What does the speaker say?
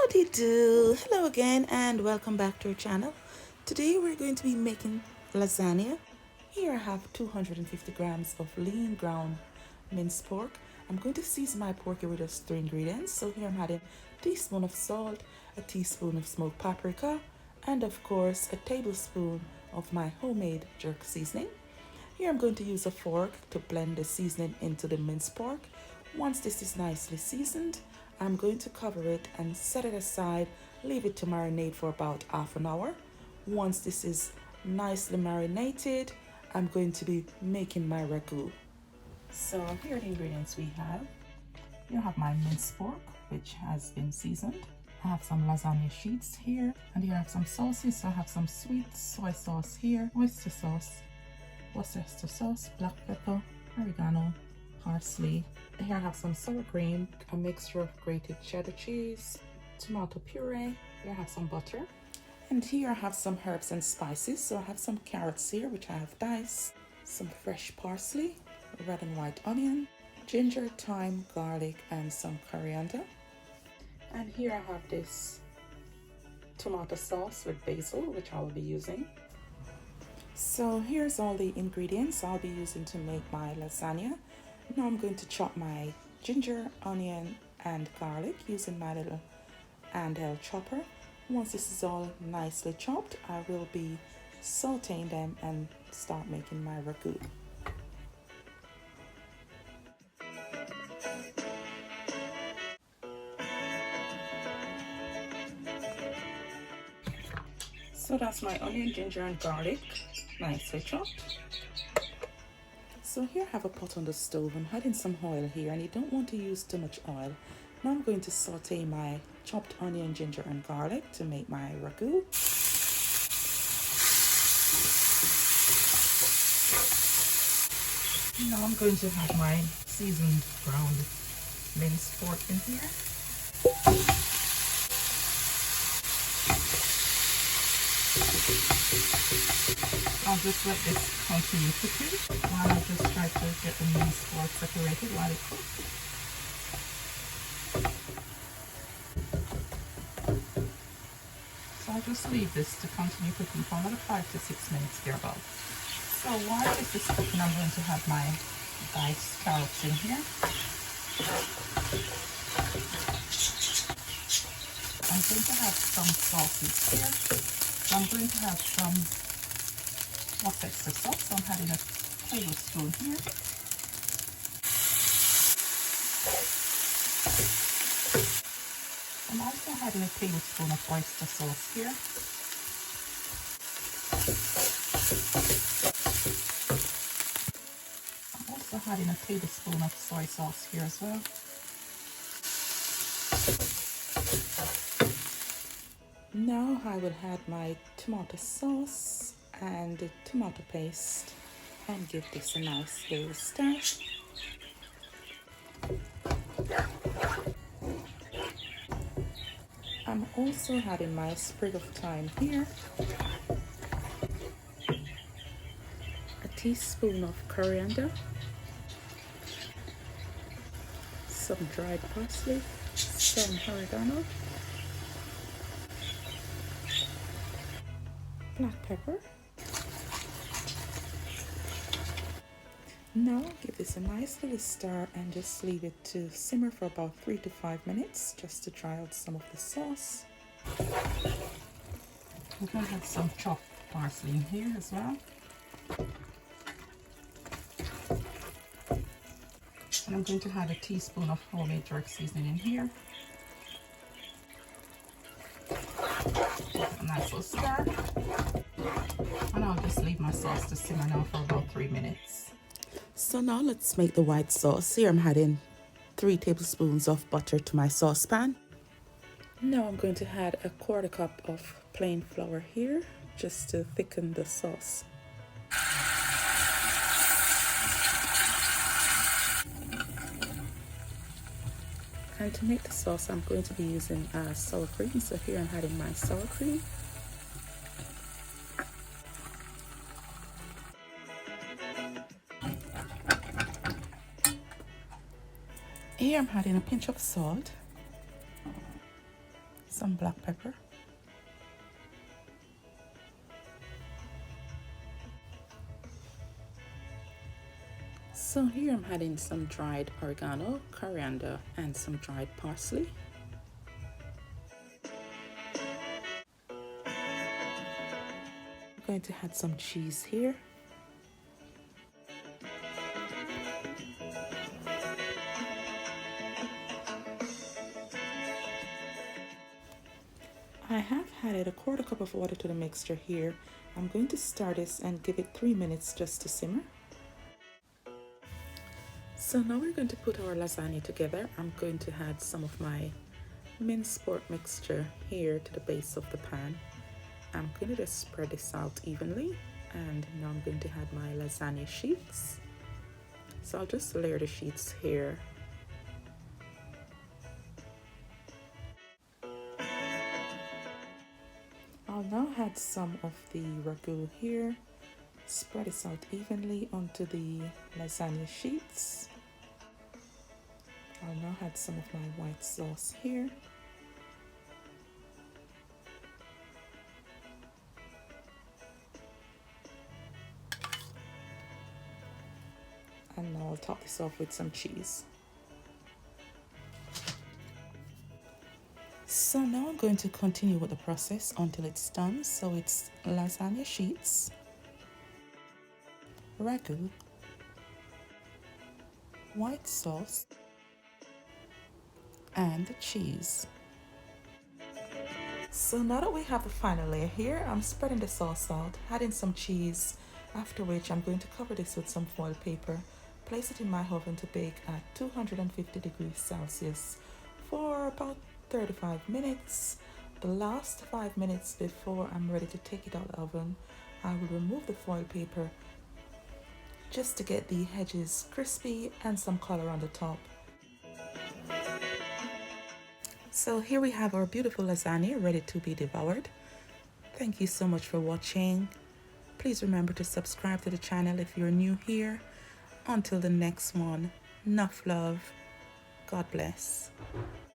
Howdy do! Hello again and welcome back to our channel. Today we're going to be making lasagna. Here I have 250 grams of lean ground minced pork. I'm going to season my pork with just 3 ingredients. So here I'm adding a teaspoon of salt, a teaspoon of smoked paprika, and of course a tablespoon of my homemade jerk seasoning. Here I'm going to use a fork to blend the seasoning into the minced pork. Once this is nicely seasoned, I'm going to cover it and set it aside, leave it to marinate for about half an hour. Once this is nicely marinated, I'm going to be making my ragu. So here are the ingredients we have. You have my minced pork, which has been seasoned. I have some lasagna sheets here, and here I have some sauces. So I have some sweet soy sauce here, oyster sauce, Worcester sauce, black pepper, oregano, parsley. Here I have some sour cream, a mixture of grated cheddar cheese, tomato puree. Here I have some butter. And here I have some herbs and spices. So I have some carrots here, which I have diced, some fresh parsley, red and white onion, ginger, thyme, garlic, and some coriander. And here I have this tomato sauce with basil, which I will be using. So here's all the ingredients I'll be using to make my lasagna. Now I'm going to chop my ginger, onion, and garlic using my little handheld chopper. Once this is all nicely chopped, I will be sauteing them and start making my ragu. So that's my onion, ginger, and garlic nicely chopped. So here I have a pot on the stove. I'm adding some oil here, and you don't want to use too much oil. Now I'm going to saute my chopped onion, ginger, and garlic to make my ragu. Now I'm going to have my seasoned ground minced pork in here. I'll just let this continue cooking while I just try to get the minced pork separated while it cooks. So I'll just leave this to continue cooking for another 5 to 6 minutes thereabout. So while this is cooking, I'm going to have my diced carrots in here. I'm going to have some sauces here. So I'm going to have some Worcester sauce. So I'm adding a tablespoon here. I'm also adding a tablespoon of oyster sauce here. I'm also adding a tablespoon of soy sauce here as well. Now I will add my tomato sauce and the tomato paste and give this a nice little stir. I'm also adding my sprig of thyme here, a teaspoon of coriander, some dried parsley, some oregano, black pepper. Now give this a nice little stir and just leave it to simmer for about 3 to 5 minutes just to dry out some of the sauce. I'm going to add some chopped parsley in here as well. And I'm going to add a teaspoon of homemade jerk seasoning in here. A nice little stir. And I'll just leave my sauce to simmer now for about 3 minutes. So now let's make the white sauce. Here I'm adding 3 tablespoons of butter to my saucepan. Now I'm going to add a 1/4 cup of plain flour here just to thicken the sauce. And to make the sauce, I'm going to be using sour cream. So here I'm adding my sour cream. Here I'm adding a pinch of salt, some black pepper, so here I'm adding some dried oregano, coriander, and some dried parsley. I'm going to add some cheese here. I have added a quarter cup of water to the mixture here. I'm going to stir this and give it 3 minutes just to simmer. So now we're going to put our lasagna together. I'm going to add some of my minced pork mixture here to the base of the pan. I'm going to just spread this out evenly, and now I'm going to add my lasagna sheets. So I'll just layer the sheets here. I'll now add some of the ragu here. Spread this out evenly onto the lasagna sheets. I'll now add some of my white sauce here. And now I'll top this off with some cheese. So now I'm going to continue with the process until it's done. So it's lasagna sheets, ragu, white sauce, and the cheese. So now that we have the final layer here, I'm spreading the sauce out, adding some cheese, after which I'm going to cover this with some foil paper, place it in my oven to bake at 250 degrees Celsius for about 35 minutes. The last 5 minutes before I'm ready to take it out of the oven, I will remove the foil paper just to get the edges crispy and some color on the top. So here we have our beautiful lasagna ready to be devoured. Thank you so much for watching. Please remember to subscribe to the channel if you're new here. Until the next one, Nuff Love. God bless.